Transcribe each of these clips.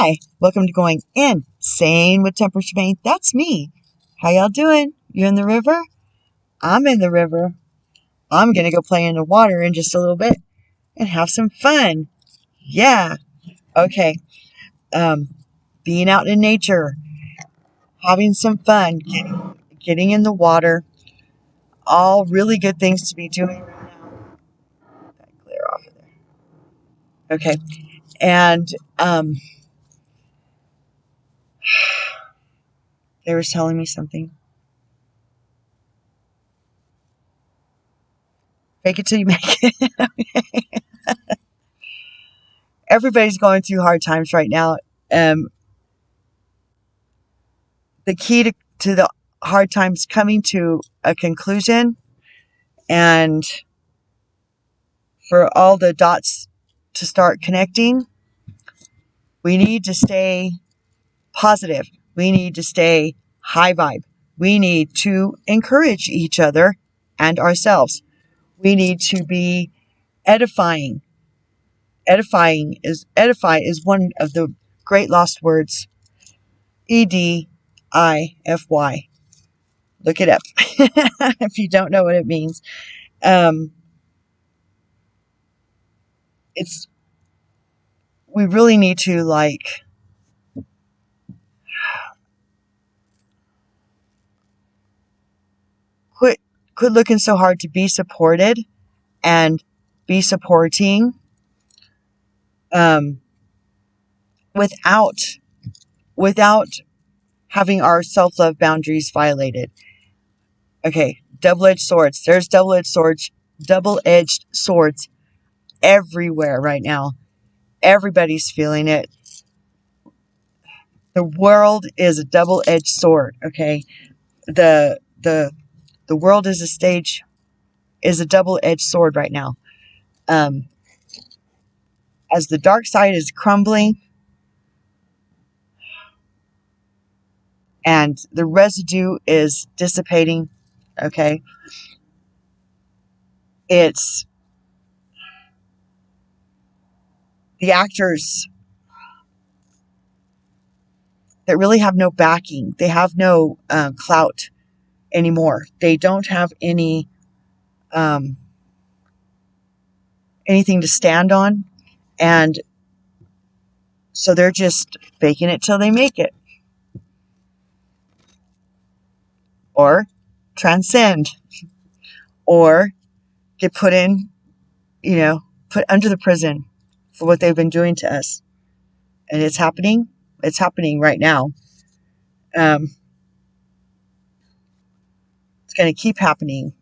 Hi, welcome to Going Insane with Temper Shemaine. That's me. How y'all doing? You in the river? I'm in the river. I'm going to go play in the water in just a little bit and have some fun. Yeah. Okay. Being out in nature, having some fun, getting in the water, all really good things to be doing right now. Clear off of there. Okay. And, they were telling me something. Fake it till you make it. Okay. Everybody's going through hard times right now. The key to the hard times coming to a conclusion, and for all the dots to start connecting, we need to stay positive. We need to stay high vibe. We need to encourage each other and ourselves. We need to be edifying. Edify is one of the great lost words. EDIFY. Look it up if you don't know what it means. We really need to quit looking so hard to be supported and be supporting without having our self-love boundaries violated. Okay, double-edged swords. There's double-edged swords everywhere right now. Everybody's feeling it. The world is a double-edged sword, okay? The world is a double-edged sword right now. As the dark side is crumbling and the residue is dissipating, okay? It's the actors that really have no backing. They have no clout anymore. They don't have anything to stand on. And so they're just faking it till they make it. Or transcend. Or get put under the prison for what they've been doing to us. And it's happening. It's happening right now. It's going to keep happening.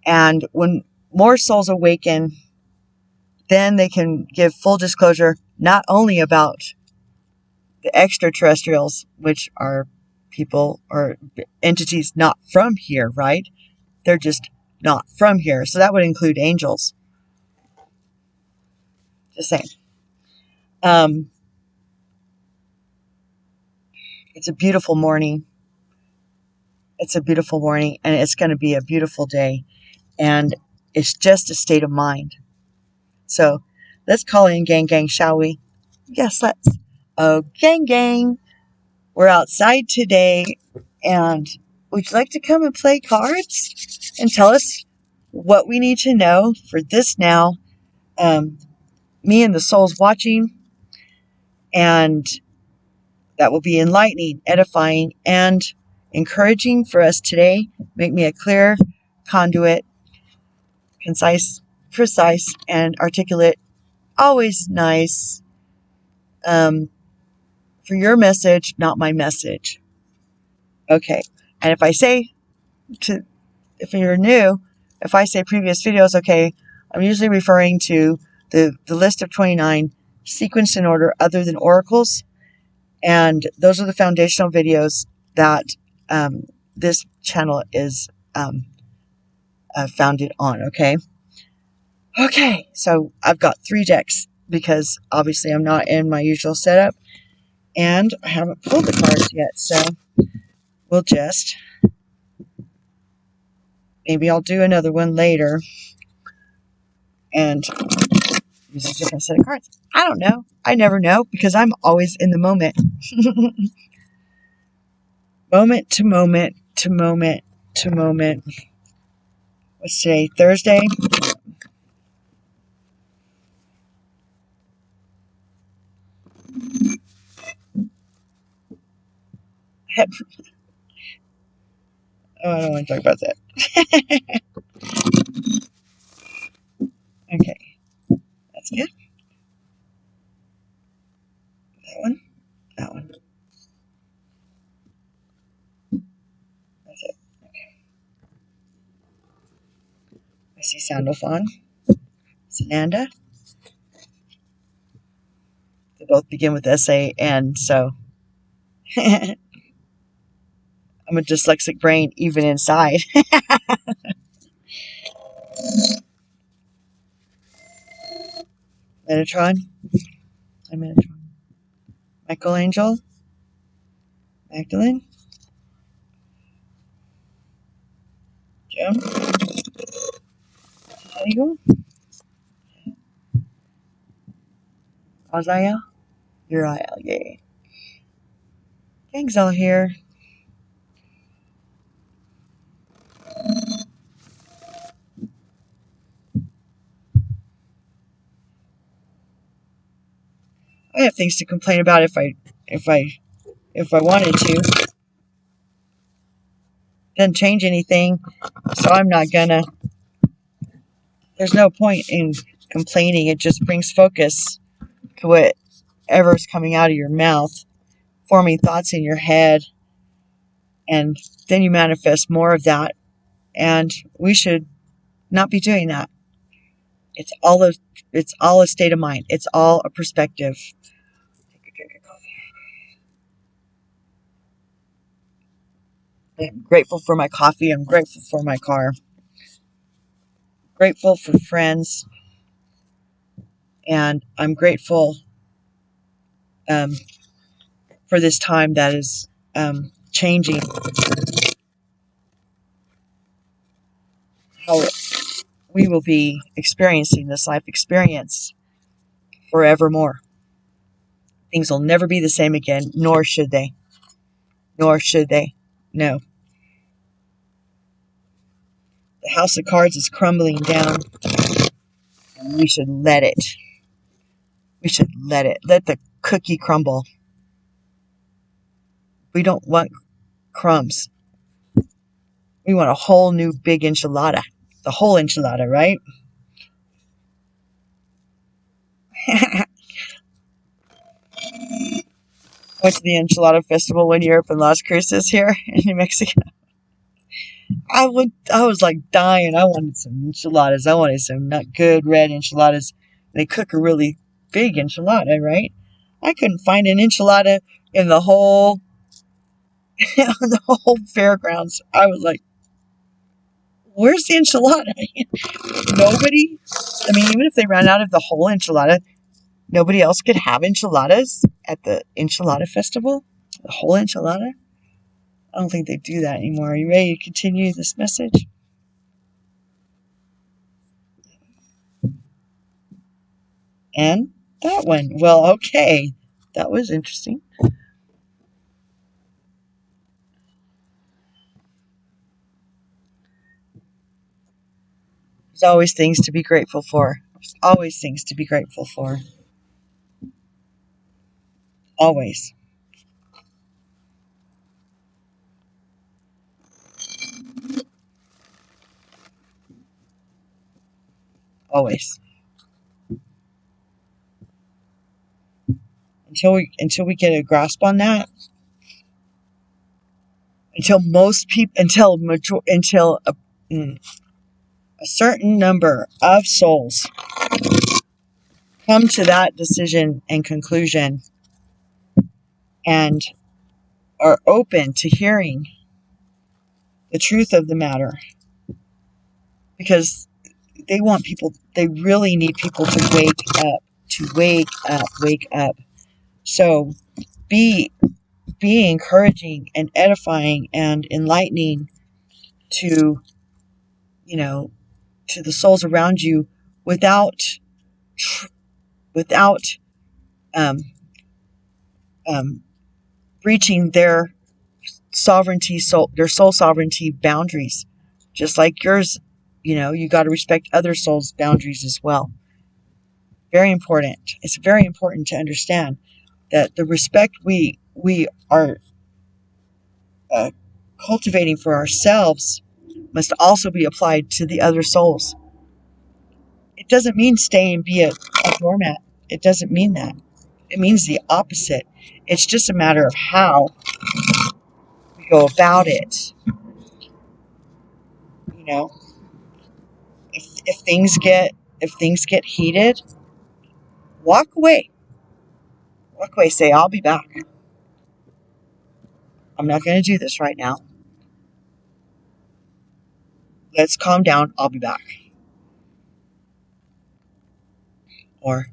And when more souls awaken, then they can give full disclosure, not only about the extraterrestrials, which are people or entities not from here, right? They're just not from here. So that would include angels. Just saying. It's a beautiful morning. It's a beautiful morning, and it's going to be a beautiful day. And it's just a state of mind. So let's call in gang, shall we? Yes, let's. Oh, gang. We're outside today, and would you like to come and play cards and tell us what we need to know for this now? Me and the souls watching, and that will be enlightening, edifying, and encouraging for us today. Make me a clear conduit, concise, precise, and articulate. Always nice. For your message, not my message. Okay. And if you're new, if I say previous videos, okay, I'm usually referring to the list of 29 sequenced in order other than oracles. And those are the foundational videos that this channel is founded on, okay? Okay, so I've got 3 decks because obviously I'm not in my usual setup. And I haven't pulled the cards yet, so we'll just... Maybe I'll do another one later. And use a different set of cards. I don't know. I never know because I'm always in the moment. Moment to moment to moment to moment. What's today? Thursday? Oh, I don't want to talk about that. Okay. That's good. That one. That one. That's it. Okay. I see Sandalphon. Sananda. They both begin with S-A, and so I'm a dyslexic brain even inside. Metatron. I'm Metatron. Michaelangel. Magdalene. Jim. Eagle. Azael. Uriel. Yay. Gang's all here. I have things to complain about if I wanted to. Doesn't change anything, so I'm not gonna. There's no point in complaining. It just brings focus to whatever's coming out of your mouth, forming thoughts in your head, and then you manifest more of that. And we should not be doing that. It's all a state of mind. It's all a perspective. Take a drink of coffee. I'm grateful for my coffee. I'm grateful for my car. Grateful for friends. And I'm grateful for this time that is changing how we will be experiencing this life experience forevermore. Things will never be the same again, nor should they. Nor should they. No. The house of cards is crumbling down, and we should let it. We should let it. Let the cookie crumble. We don't want crumbs. We want a whole new big enchilada. The whole enchilada, right? Went to the enchilada festival one year up in Las Cruces here in New Mexico. I was like dying. I wanted some enchiladas. I wanted some good red enchiladas. They cook a really big enchilada, right? I couldn't find an enchilada in the whole fairgrounds. I was like, where's the enchilada? Nobody. I mean, even if they ran out of the whole enchilada, nobody else could have enchiladas at the enchilada festival. The whole enchilada. I don't think they do that anymore. Are you ready to continue this message? And that one. Well, okay. That was interesting. There's always things to be grateful for. There's always things to be grateful for. Always. Always. Until we get a grasp on that, until a certain number of souls come to that decision and conclusion and are open to hearing the truth of the matter, because they really need people to wake up. So be encouraging and edifying and enlightening to, to the souls around you without without um, breaching their sovereignty, their soul sovereignty boundaries. Just like yours, you got to respect other souls' boundaries as well. Very important. It's very important to understand that the respect we are cultivating for ourselves must also be applied to the other souls. It doesn't mean stay and be a doormat. It doesn't mean that. It means the opposite. It's just a matter of how we go about it. If things get heated, walk away. Walk away. Say, I'll be back. I'm not going to do this right now. Let's calm down. I'll be back. Or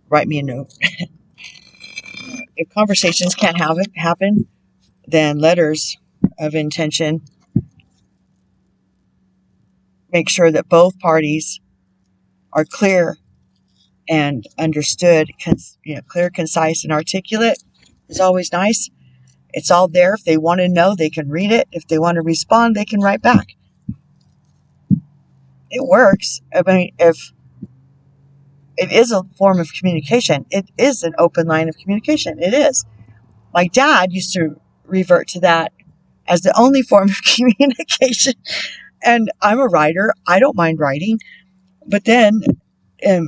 write me a note. If conversations can't happen, then letters of intention. Make sure that both parties are clear and understood. Clear, concise, and articulate is always nice. It's all there. If they want to know, they can read it. If they want to respond, they can write back. It works. I mean, if it is a form of communication, it is an open line of communication. It is. My dad used to revert to that as the only form of communication. And I'm a writer. I don't mind writing. But then, he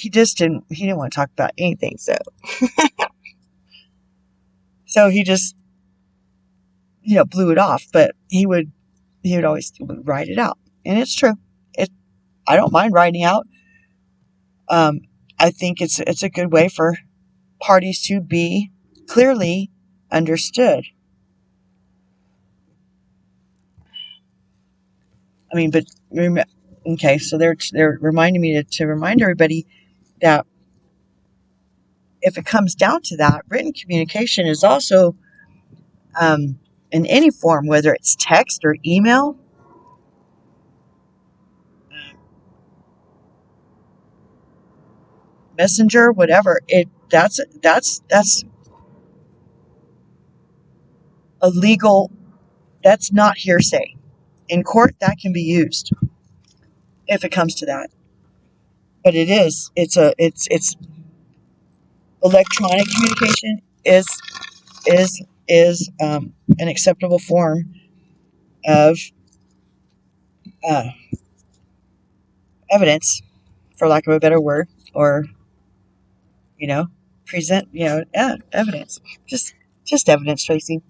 didn't want to talk about anything. So he just, blew it off. But he would always write it out. And it's true. I don't mind writing out. I think it's a good way for parties to be clearly understood. I mean, but okay, so they're reminding me to remind everybody that if it comes down to that, written communication is also in any form, whether it's text or email, messenger, whatever. That's a legal. That's not hearsay. In court, that can be used if it comes to that. But it is. It's electronic communication is an acceptable form of evidence, for lack of a better word, or present evidence, just evidence, Tracy.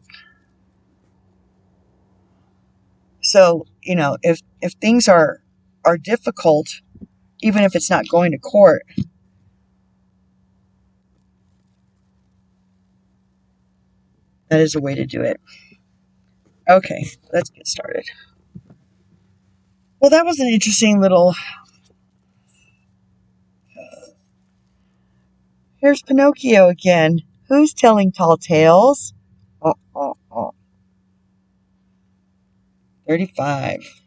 So if things are difficult, even if it's not going to court, that is a way to do it. Okay, let's get started. Well, that was an interesting little. Here's Pinocchio again. Who's telling tall tales? 35.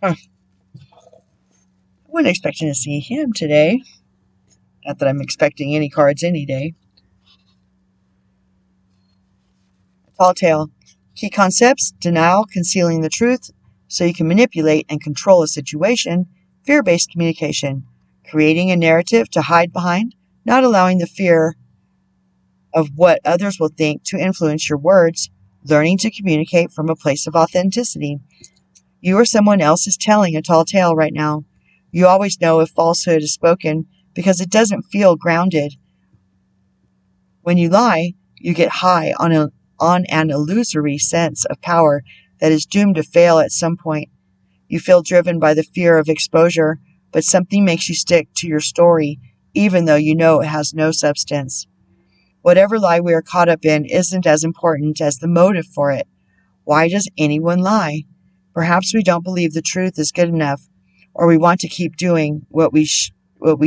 Huh. I wasn't expecting to see him today. Not that I'm expecting any cards any day. Tall tale. Key concepts: denial, concealing the truth so you can manipulate and control a situation. Fear-based communication. Creating a narrative to hide behind, not allowing the fear of what others will think to influence your words. Learning to communicate from a place of authenticity. You or someone else is telling a tall tale right now. You always know if falsehood is spoken because it doesn't feel grounded. When you lie, you get high on an illusory sense of power that is doomed to fail at some point. You feel driven by the fear of exposure, but something makes you stick to your story, even though you know it has no substance. Whatever lie we are caught up in isn't as important as the motive for it. Why does anyone lie? Perhaps we don't believe the truth is good enough, or we want to keep doing what we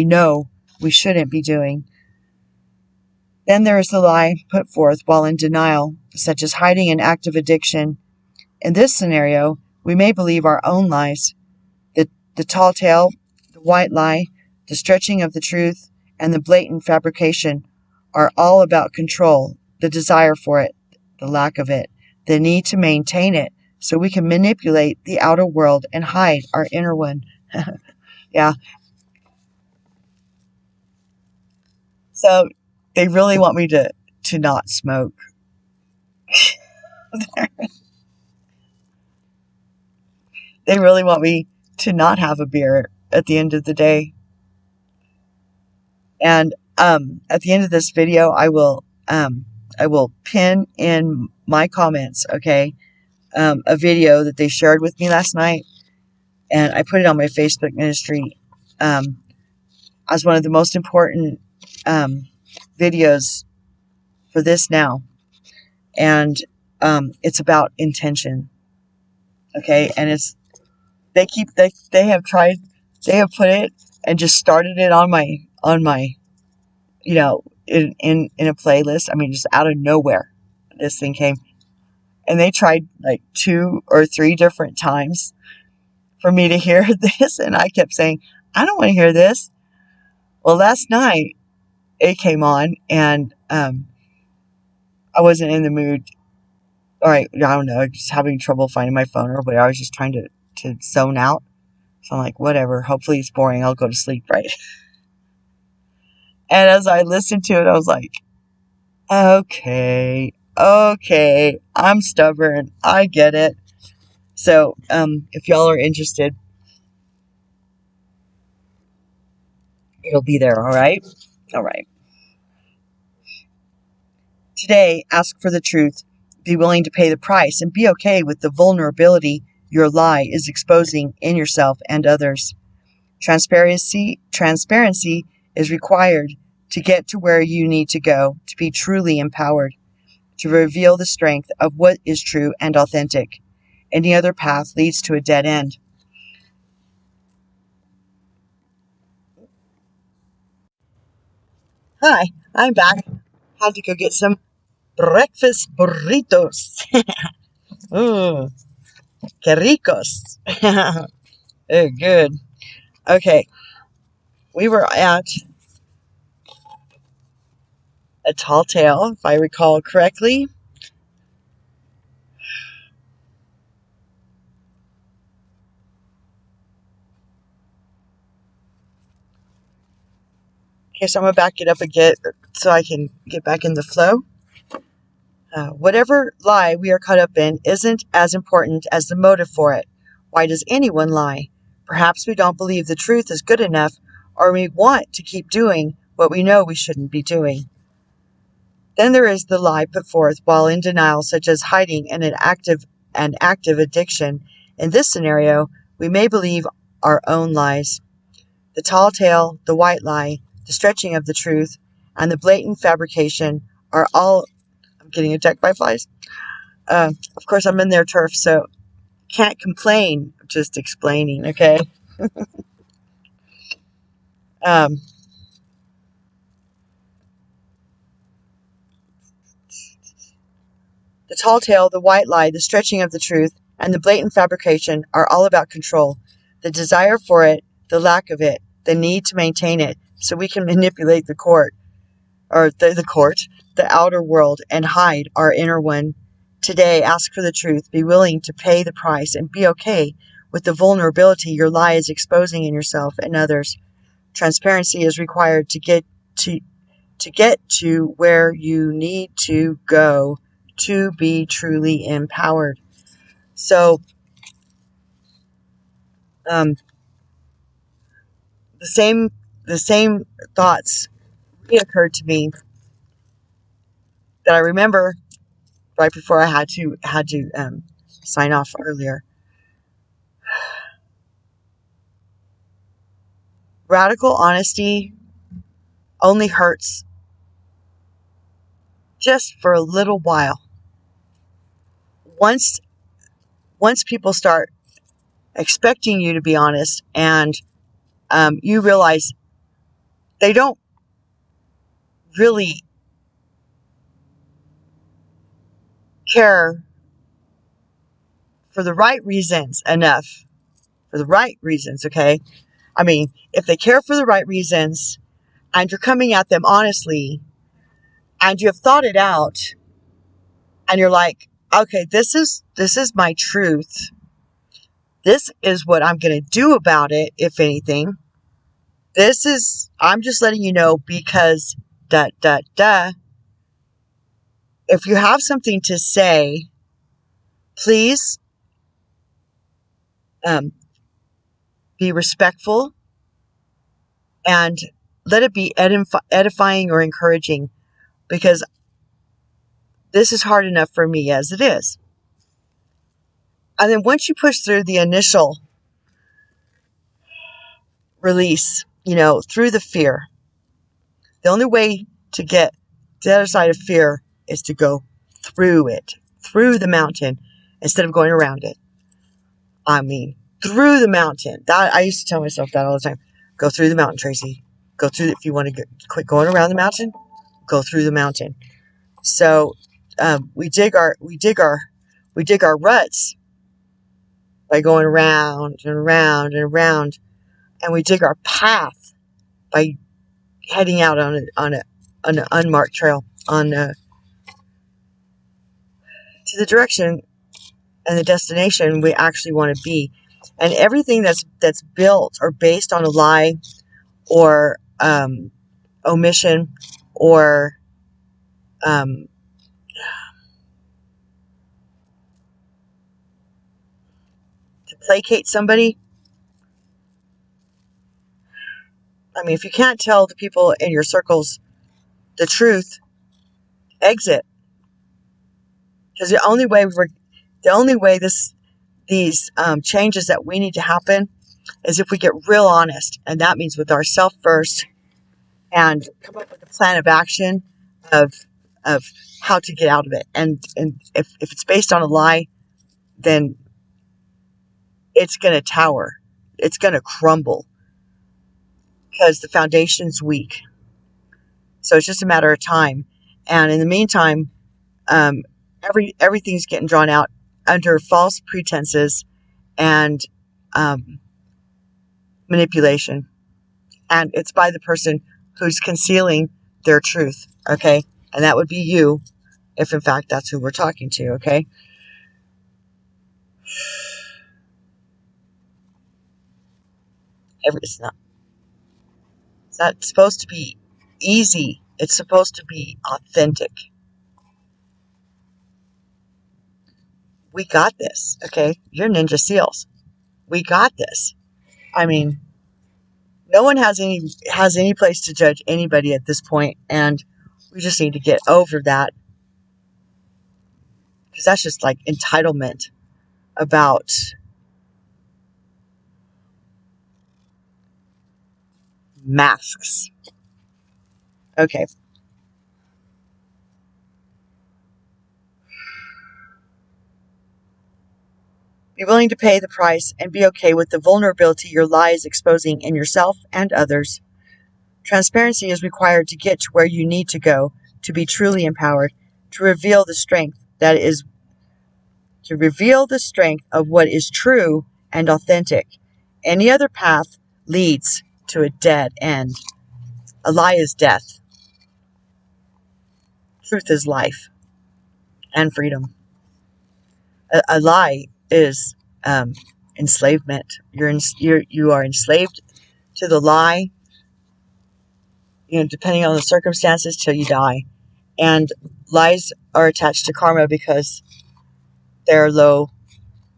know we shouldn't be doing. Then there is the lie put forth while in denial, such as hiding an act of addiction. In this scenario, we may believe our own lies. The tall tale, the white lie, the stretching of the truth, and the blatant fabrication are all about control, the desire for it, the lack of it, the need to maintain it so we can manipulate the outer world and hide our inner one. Yeah. So they really want me to not smoke. They really want me to not have a beer at the end of the day. And at the end of this video, I will pin in my comments, okay, a video that they shared with me last night, and I put it on my Facebook ministry as one of the most important videos for this now. And it's about intention, okay, and they have put it and just started it on my in a playlist. I mean, just out of nowhere, this thing came, and they tried like 2 or 3 different times for me to hear this, and I kept saying, I don't want to hear this. Well, last night it came on, and I wasn't in the mood. All right, I don't know, just having trouble finding my phone or whatever. I was just trying to zone out. So I'm like, whatever. Hopefully it's boring. I'll go to sleep, right? And as I listened to it, I was like, okay, I'm stubborn. I get it. So, if y'all are interested, it'll be there, all right? All right. Today, ask for the truth. Be willing to pay the price and be okay with the vulnerability your lie is exposing in yourself and others. Transparency is required to get to where you need to go, to be truly empowered, to reveal the strength of what is true and authentic. Any other path leads to a dead end. Hi, I'm back. Had to go get some breakfast burritos. Mmm, que ricos. Oh, good. Okay, we were at a tall tale, if I recall correctly. Okay, so I'm going to back it up again so I can get back in the flow. Whatever lie we are caught up in isn't as important as the motive for it. Why does anyone lie? Perhaps we don't believe the truth is good enough, or we want to keep doing what we know we shouldn't be doing. Then there is the lie put forth while in denial, such as hiding an active addiction. In this scenario, we may believe our own lies. The tall tale, the white lie, the stretching of the truth, and the blatant fabrication are all... I'm getting attacked by flies. Of course, I'm in their turf, so can't complain, just explaining, okay? Um, the tall tale, the white lie, the stretching of the truth, and the blatant fabrication are all about control. The desire for it, the lack of it, the need to maintain it, so we can manipulate the court, or the outer world, and hide our inner one. Today, ask for the truth, be willing to pay the price, and be okay with the vulnerability your lie is exposing in yourself and others. Transparency is required to get to where you need to go to be truly empowered. So, the same thoughts reoccurred to me that I remember right before I had to sign off earlier. Radical honesty only hurts just for a little while. Once people start expecting you to be honest, and you realize they don't really care for the right reasons enough, for the right reasons, okay? I mean, if they care for the right reasons and you're coming at them honestly and you have thought it out and you're like, okay, this is my truth. This is what I'm going to do about it, if anything. I'm just letting you know because if you have something to say, please be respectful and let it be edifying or encouraging, because this is hard enough for me as it is. And then once you push through the initial release, through the fear, the only way to get to the other side of fear is to go through it, through the mountain, instead of going around it. I mean, through the mountain. That I used to tell myself that all the time. Go through the mountain, Tracy. Go through. If you want to quit going around the mountain, go through the mountain. So we dig our ruts by going around and around and around, and we dig our path by heading out on an unmarked trail to the direction and the destination we actually want to be. And everything that's built or based on a lie or omission or to placate somebody. I mean, if you can't tell the people in your circles the truth, exit. Because the only way these changes that we need to happen is if we get real honest, and that means with ourselves first, and come up with a plan of action of how to get out of it. And if it's based on a lie, then it's going to tower. It's going to crumble because the foundation's weak. So it's just a matter of time. And in the meantime, everything's getting drawn out under false pretenses and manipulation. And it's by the person who's concealing their truth, okay? And that would be you, if in fact that's who we're talking to, okay? It's not supposed to be easy. It's supposed to be authentic. We got this, okay? You're Ninja SEALs. We got this. I mean, no one has any place to judge anybody at this point, and we just need to get over that, because that's just like entitlement about masks. Okay. Be willing to pay the price and be okay with the vulnerability your lie is exposing in yourself and others. Transparency is required to get to where you need to go to be truly empowered, to reveal the strength of what is true and authentic. Any other path leads to a dead end. A lie is death. Truth is life and freedom. A lie is enslavement. You are enslaved to the lie, depending on the circumstances, till you die. And lies are attached to karma because they're low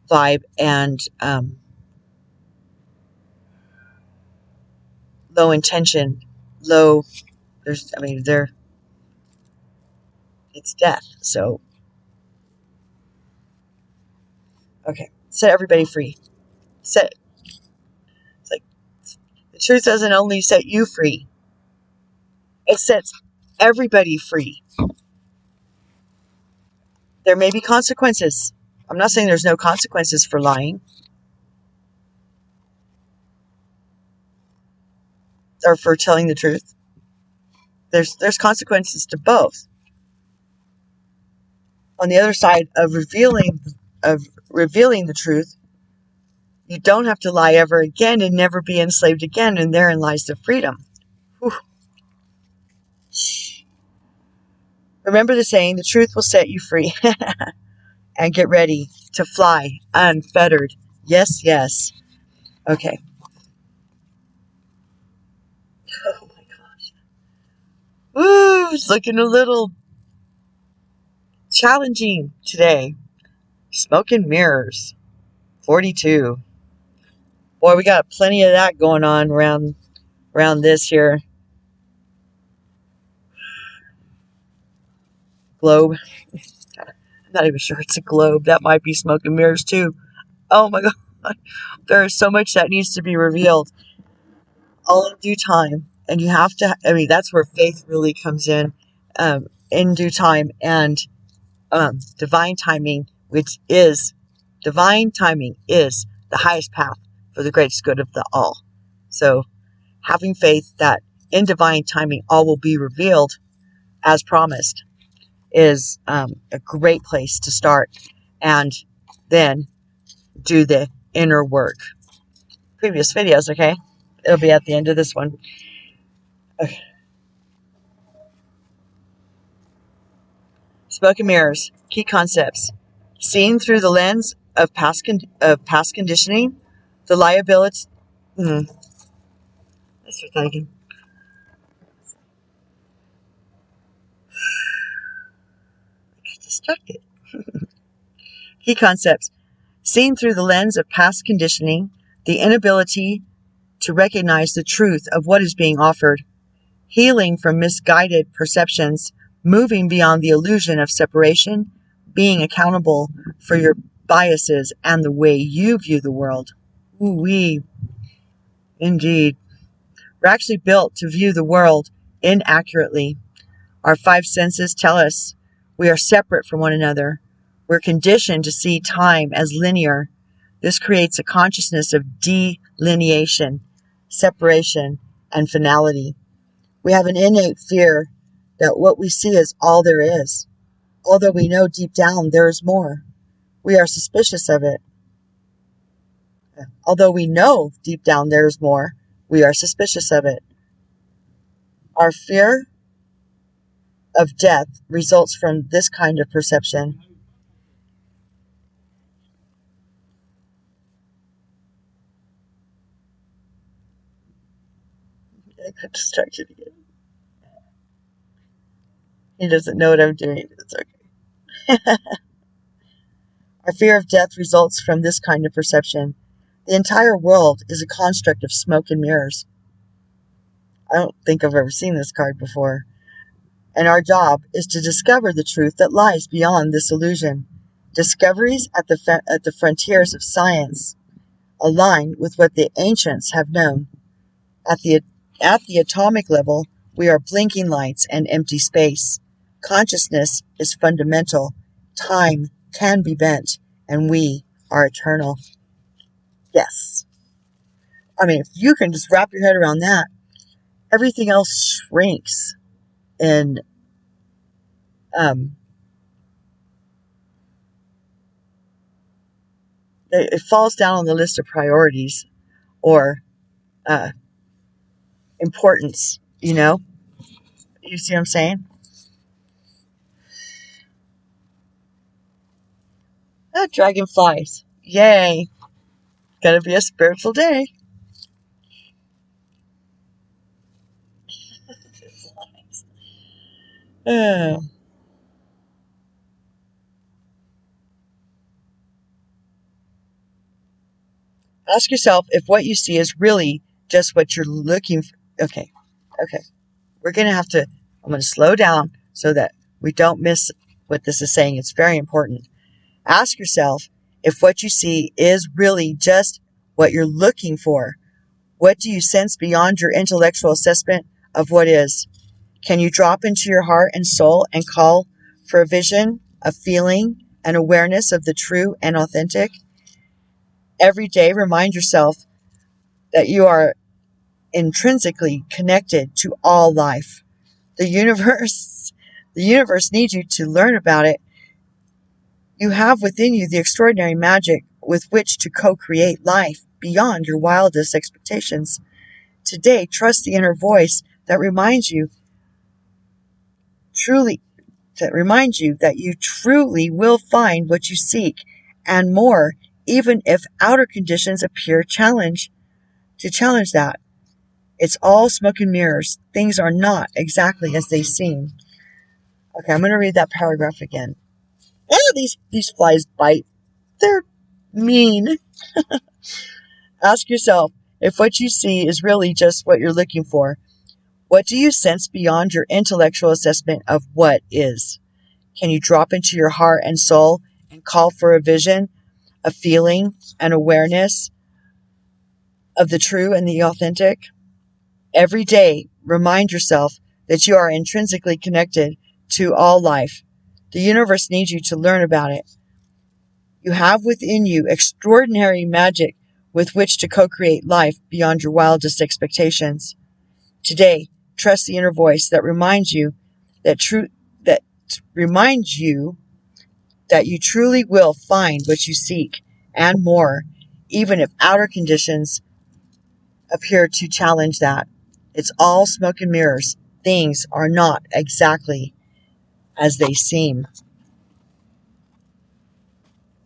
vibe and low intention, it's death. So, okay, set everybody free. It's like, the truth doesn't only set you free, it sets everybody free. There may be consequences. I'm not saying there's no consequences for lying or for telling the truth. There's consequences to both. On the other side of revealing the truth, You don't have to lie ever again and never be enslaved again, and therein lies the freedom. Whew. Remember the saying, the truth will set you free. And get ready to fly unfettered. Yes, yes. Okay. Oh my gosh. Woo, it's looking a little challenging today. Smoke and mirrors. 42. Boy, we got plenty of that going on around this here globe. I'm not even sure it's a globe. That might be smoke and mirrors too. Oh my God. There is so much that needs to be revealed. All in due time. And you have to, that's where faith really comes in due time. And divine timing is the highest path for the greatest good of the all. So having faith that in divine timing all will be revealed as promised is a great place to start, and then do the inner work. Previous videos, okay? It'll be at the end of this one. Okay. Smoke and mirrors, key concepts. Seen through the lens of past conditioning, the liability. That's what I'm thinking. I got distracted. Key concepts. Seen through the lens of past conditioning, the inability to recognize the truth of what is being offered, healing from misguided perceptions, moving beyond the illusion of separation, being accountable for your biases and the way you view the world. Ooh-wee. Indeed. We're actually built to view the world inaccurately. Our five senses tell us we are separate from one another. We're conditioned to see time as linear. This creates a consciousness of delineation, separation, and finality. We have an innate fear that what we see is all there is, although we know deep down there is more. We are suspicious of it. Although we know deep down there is more, we are suspicious of it. Our fear of death results from this kind of perception. I got distracted again. He doesn't know what I'm doing. It's okay. Our fear of death results from this kind of perception. The entire world is a construct of smoke and mirrors. I don't think I've ever seen this card before. And our job is to discover the truth that lies beyond this illusion. Discoveries at the frontiers of science align with what the ancients have known. At the atomic level, we are blinking lights and empty space. Consciousness is fundamental. Time can be bent, and we are eternal. Yes. If you can just wrap your head around that, everything else shrinks and it falls down on the list of priorities or importance, You see what I'm saying? Dragonflies. Yay. Gonna be a spiritual day. Ask yourself if what you see is really just what you're looking for. Okay. I'm going to slow down so that we don't miss what this is saying. It's very important. Ask yourself if what you see is really just what you're looking for. What do you sense beyond your intellectual assessment of what is? Can you drop into your heart and soul and call for a vision, a feeling, an awareness of the true and authentic? Every day, remind yourself that you are intrinsically connected to all life. The universe needs you to learn about it. You have within you the extraordinary magic with which to co-create life beyond your wildest expectations. Today, trust the inner voice that reminds you that you truly will find what you seek and more, even if outer conditions appear to challenge that. It's all smoke and mirrors. Things are not exactly as they seem. Okay, I'm going to read that paragraph again. Oh, these flies bite. They're mean. Ask yourself if what you see is really just what you're looking for. What do you sense beyond your intellectual assessment of what is? Can you drop into your heart and soul and call for a vision, a feeling, an awareness of the true and the authentic? Every day, remind yourself that you are intrinsically connected to all life. The universe needs you to learn about it. You have within you extraordinary magic with which to co-create life beyond your wildest expectations. Today, trust the inner voice that reminds you that you truly will find what you seek and more, even if outer conditions appear to challenge that. It's all smoke and mirrors. Things are not exactly as they seem.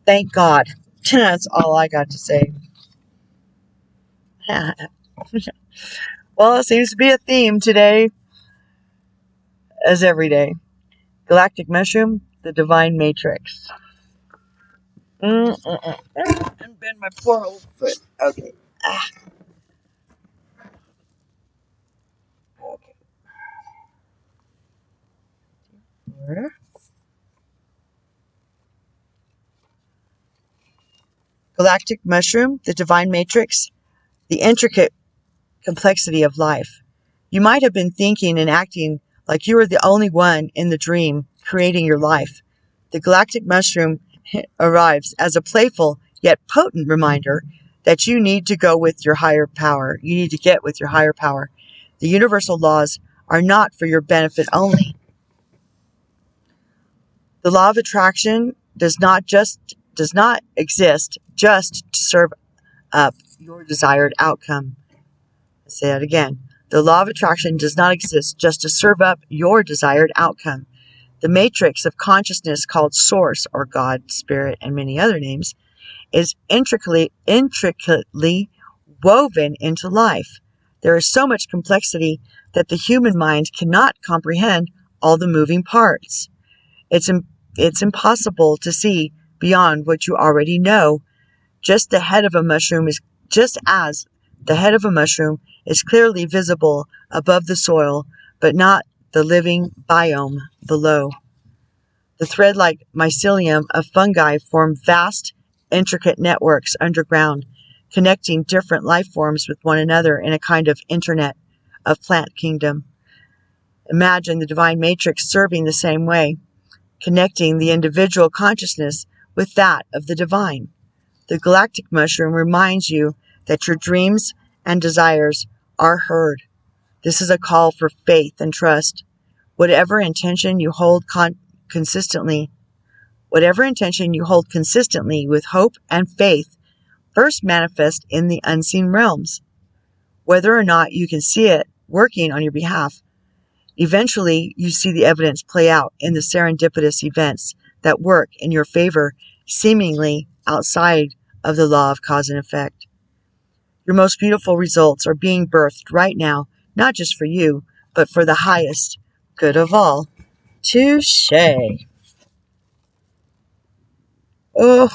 Thank God. That's all I got to say. Well, it seems to be a theme today, as every day. Galactic mushroom, the divine matrix. And bend my poor old foot. Okay. Okay. Galactic mushroom, the divine matrix, the intricate complexity of life. You might have been thinking and acting like you were the only one in the dream creating your life. The galactic mushroom arrives as a playful yet potent reminder that you need to go with your higher power. You need to get with your higher power. The universal laws are not for your benefit only. The law of attraction does not exist just to serve up your desired outcome. I'll say that again. The law of attraction does not exist just to serve up your desired outcome. The matrix of consciousness, called Source or God, Spirit, and many other names, is intricately woven into life. There is so much complexity that the human mind cannot comprehend all the moving parts. It's impossible to see beyond what you already know. Just as the head of a mushroom is clearly visible above the soil, but not the living biome below. The thread-like mycelium of fungi form vast, intricate networks underground, connecting different life forms with one another in a kind of internet of plant kingdom. Imagine the divine matrix serving the same way, connecting the individual consciousness with that of the divine. The galactic mushroom reminds you that your dreams and desires are heard. This is a call for faith and trust. Whatever intention you hold consistently with hope and faith first manifest in the unseen realms. Whether or not you can see it working on your behalf, eventually you see the evidence play out in the serendipitous events that work in your favor, seemingly outside of the law of cause and effect. Your most beautiful results are being birthed right now, not just for you, but for the highest good of all. Touche. Oh,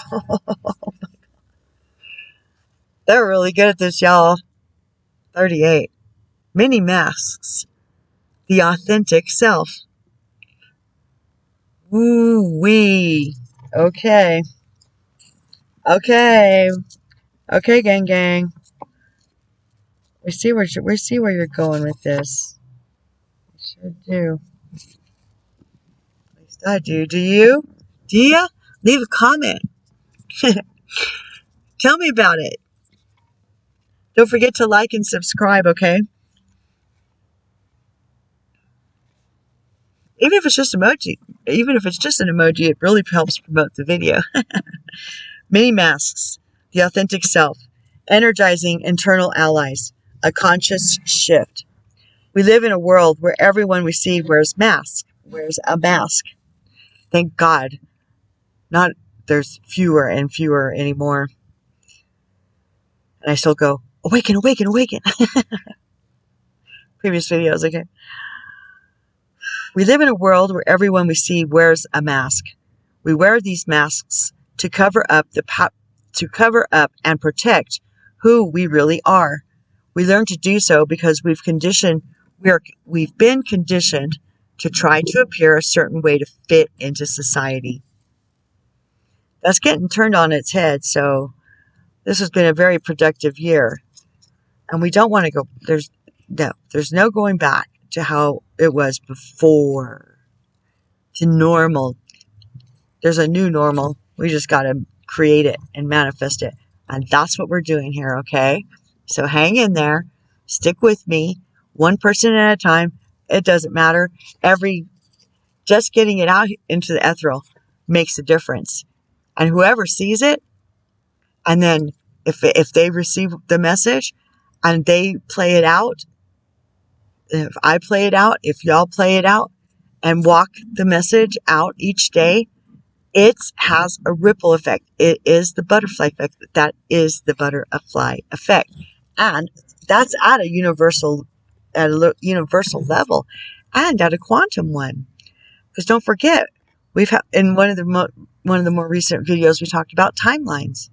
they're really good at this, y'all. 38. Many masks. The authentic self. Woo-wee. Okay. Okay, gang. We see where you're going with this. We sure do. At least I do. Do you? Do ya? Leave a comment. Tell me about it. Don't forget to like and subscribe, okay? Even if it's just an emoji, it really helps promote the video. Many masks, the authentic self, energizing internal allies, a conscious shift. We live in a world where everyone we see wears a mask. Thank God. Not there's fewer and fewer anymore. And I still go, awaken, awaken, awaken. Previous videos, okay. We live in a world where everyone we see wears a mask. We wear these masks to cover up and protect who we really are. We learn to do so because we've been conditioned to try to appear a certain way to fit into society. That's getting turned on its head, so this has been a very productive year. And we don't want to go, there's no going back to how it was before, to normal. There's a new normal. We just got to create it and manifest it. And that's what we're doing here, okay? So hang in there. Stick with me. One person at a time. It doesn't matter. Just getting it out into the ethereal makes a difference. And whoever sees it, and then if they receive the message and they play it out, if I play it out, if y'all play it out and walk the message out each day, it has a ripple effect. It is the butterfly effect. That is the butterfly effect. And that's at a universal level and at a quantum one. Because don't forget, we've had in one of the more recent videos we talked about timelines.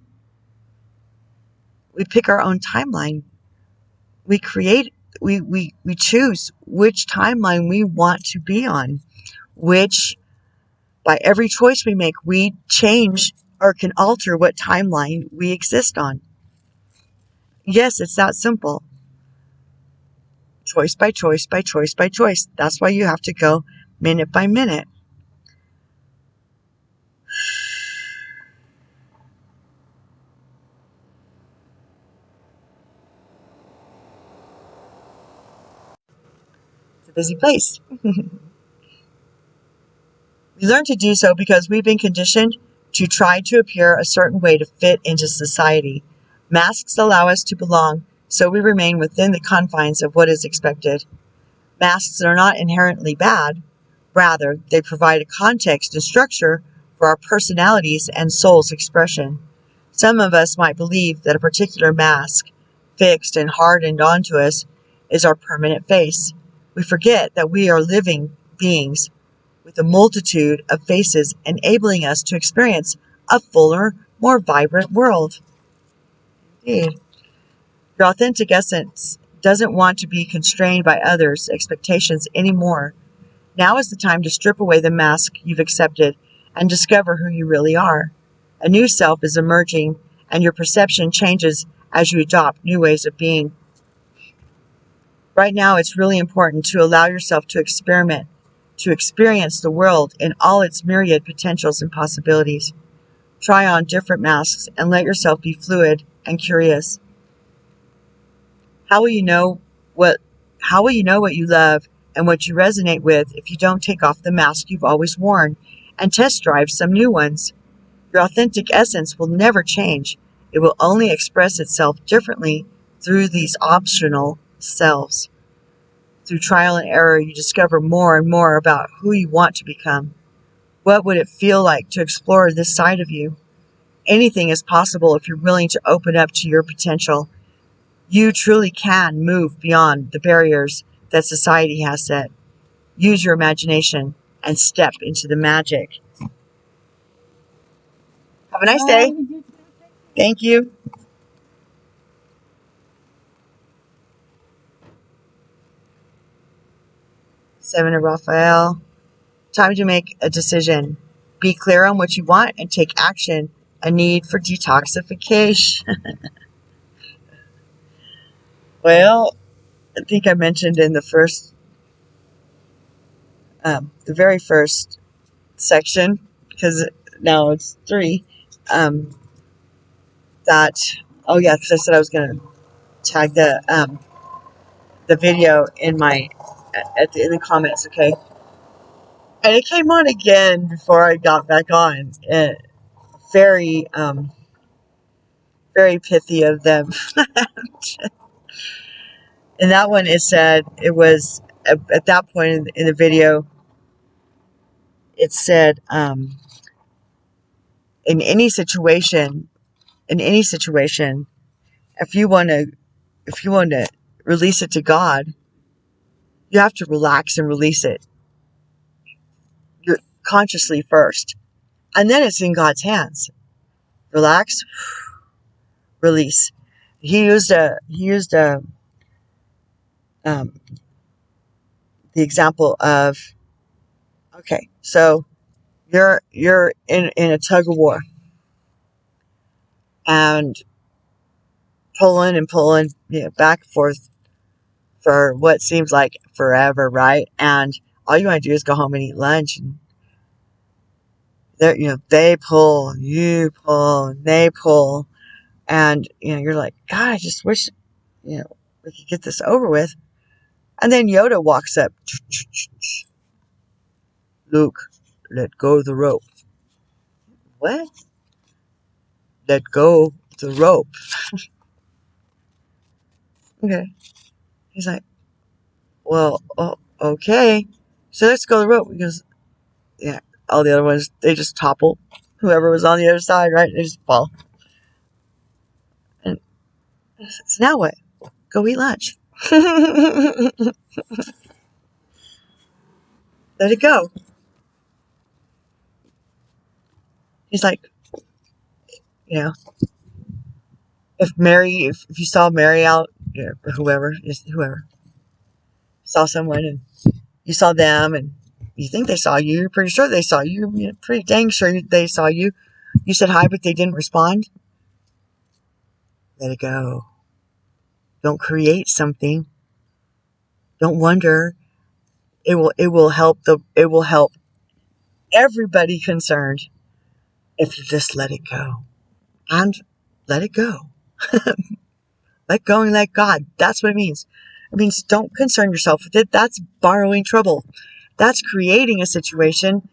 We pick our own timeline. We choose which timeline we want to be on. By every choice we make, we change or can alter what timeline we exist on. Yes, it's that simple. Choice by choice by choice by choice. That's why you have to go minute by minute. It's a busy place. We learn to do so because we've been conditioned to try to appear a certain way to fit into society. Masks allow us to belong, so we remain within the confines of what is expected. Masks are not inherently bad. Rather, they provide a context and structure for our personalities and soul's expression. Some of us might believe that a particular mask, fixed and hardened onto us, is our permanent face. We forget that we are living beings with a multitude of faces, enabling us to experience a fuller, more vibrant world. Indeed. Your authentic essence doesn't want to be constrained by others' expectations anymore. Now is the time to strip away the mask you've accepted and discover who you really are. A new self is emerging, and your perception changes as you adopt new ways of being. Right now, it's really important to allow yourself to experiment, to experience the world in all its myriad potentials and possibilities. Try on different masks and let yourself be fluid and curious. How will you know what you love and what you resonate with if you don't take off the mask you've always worn and test drive some new ones? Your authentic essence will never change. It will only express itself differently through these optional selves. Through trial and error, you discover more and more about who you want to become. What would it feel like to explore this side of you? Anything is possible if you're willing to open up to your potential. You truly can move beyond the barriers that society has set. Use your imagination and step into the magic. Have a nice day. Thank you. Seven of Raphael. Time to make a decision. Be clear on what you want and take action. A need for detoxification. Well, I think I mentioned in the very first section, because now it's 3, that, oh yeah, because I said I was going to tag the video in in the comments, okay? And it came on again before I got back on. Very Very pithy of them. And that one, it said, it was, at that point in the video, it said, in any situation, if you want to release it to God, you have to relax and release it. You're consciously first. And then it's in God's hands. Relax, release. He used the example of, okay, so you're in a tug of war and pulling and pulling, back and forth for what seems like forever, right? And all you want to do is go home and eat lunch. And they pull, you pull, and they pull, and you're like, God, I just wish we could get this over with. And then Yoda walks up. Luke, let go of the rope. What? Let go the rope. Okay. He's like, well, okay. So let's go the rope. Because, all the other ones, they just topple. Whoever was on the other side, right? They just fall. And so now what? Go eat lunch. Let it go. He's like, if you saw Mary out, whoever saw someone and you saw them and you think they saw you, you're pretty sure they saw you, you're pretty dang sure they saw you. You said hi, but they didn't respond. Let it go. Don't create something. Don't wonder. It will help everybody concerned if you just let it go. And let it go. Let go and let God. That's what it means. It means don't concern yourself with it. That's borrowing trouble. That's creating a situation.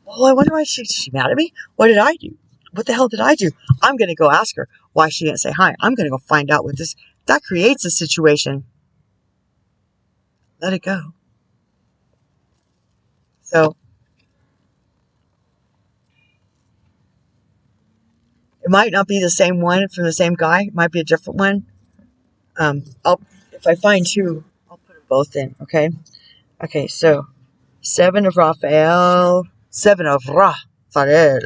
Oh, I wonder why she's mad at me. What did I do? What the hell did I do? I'm going to go ask her why she didn't say hi. I'm going to go find out what this. That creates a situation. Let it go. So it might not be the same one from the same guy. It might be a different one. If I find two, I'll put them both in. Okay. Okay. So 7 of Raphael. 7 of Raphael.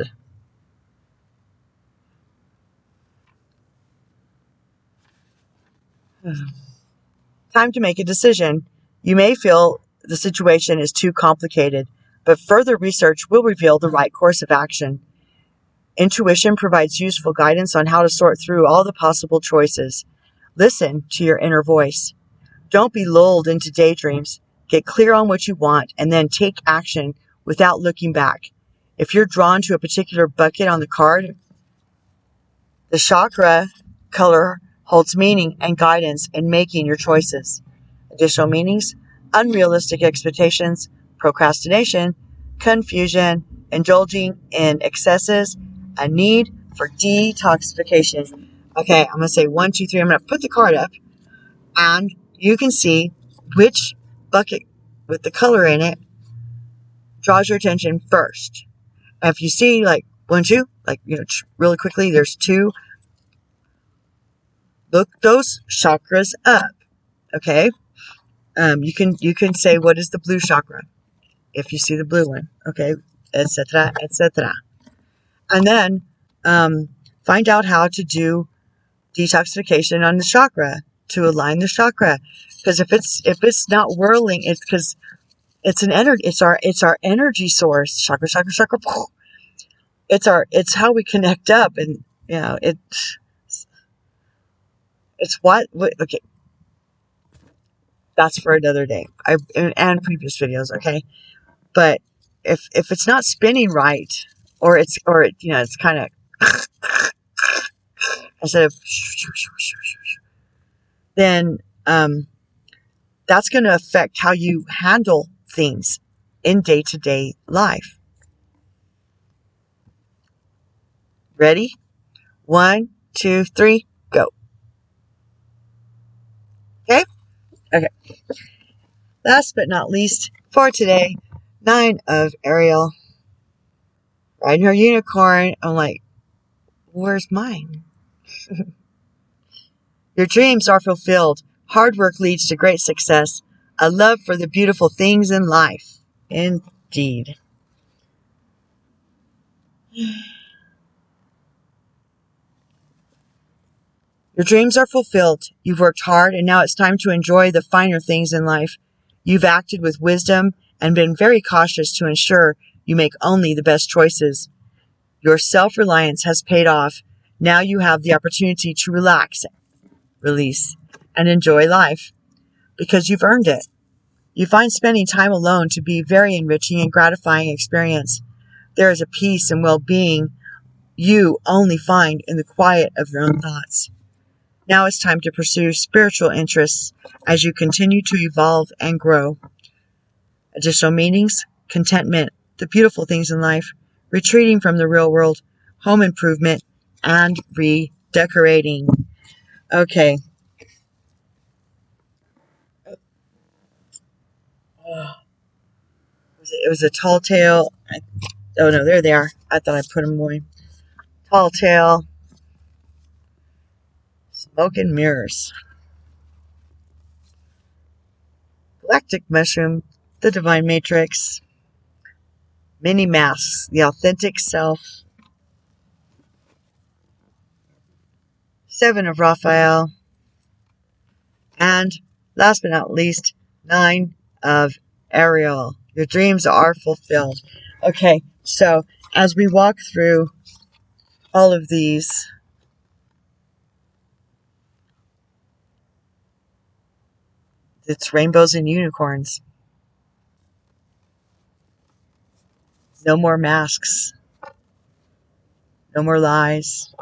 Time to make a decision. You may feel the situation is too complicated, but further research will reveal the right course of action. Intuition provides useful guidance on how to sort through all the possible choices. Listen to your inner voice. Don't be lulled into daydreams. Get clear on what you want and then take action without looking back. If you're drawn to a particular bucket on the card, the chakra color holds meaning and guidance in making your choices. Additional meanings: unrealistic expectations, procrastination, confusion, indulging in excesses, a need for detoxification. Okay, I'm going to say 1, 2, 3. I'm going to put the card up and you can see which bucket with the color in it draws your attention first. And if you see like 1, 2, like, really quickly, there's 2. Look those chakras up. Okay. You can say, what is the blue chakra? If you see the blue one, okay, etc., etc. And then find out how to do detoxification on the chakra to align the chakra. Because if it's not whirling, it's because it's an energy. It's our energy source. Chakra, chakra, chakra. It's how we connect up, and it's what. Okay, that's for another day. And previous videos. Okay. But if it's not spinning right, or it's kind of instead of, then that's going to affect how you handle things in day-to-day life. Ready? 1, 2, 3, go. Okay? Okay. Last but not least for today, 9 of Ariel. Riding her unicorn. I'm like, where's mine? Your dreams are fulfilled. Hard work leads to great success. A love for the beautiful things in life. Indeed. Your dreams are fulfilled. You've worked hard, and now it's time to enjoy the finer things in life. You've acted with wisdom and been very cautious to ensure you make only the best choices. Your self-reliance has paid off. Now you have the opportunity to relax, release, and enjoy life because you've earned it. You find spending time alone to be a very enriching and gratifying experience. There is a peace and well-being you only find in the quiet of your own thoughts. Now it's time to pursue spiritual interests as you continue to evolve and grow. Additional meanings, contentment, the beautiful things in life, retreating from the real world, home improvement, and redecorating. Okay. It was a tall tale. Oh no, there they are. I thought I put them away. Tall tale. Smoke and mirrors. Galactic mushroom. The divine matrix. Many masks. The authentic self. 7 of Raphael. And last but not least, 9 of Ariel. Your dreams are fulfilled. Okay, so as we walk through all of these, it's rainbows and unicorns. No more masks. No more lies.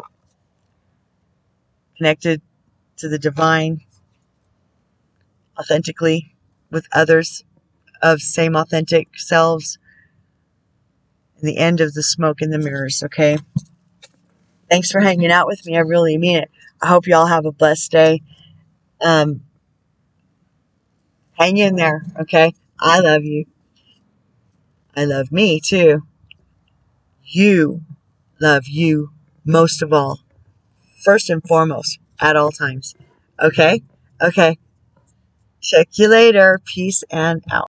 Connected to the divine authentically with others of same authentic selves. And the end of the smoke and the mirrors, okay? Thanks for hanging out with me. I really mean it. I hope you all have a blessed day. Hang in there, okay? I love you. I love me too. You love you most of all. First and foremost, at all times. Okay? Okay. Check you later. Peace and out.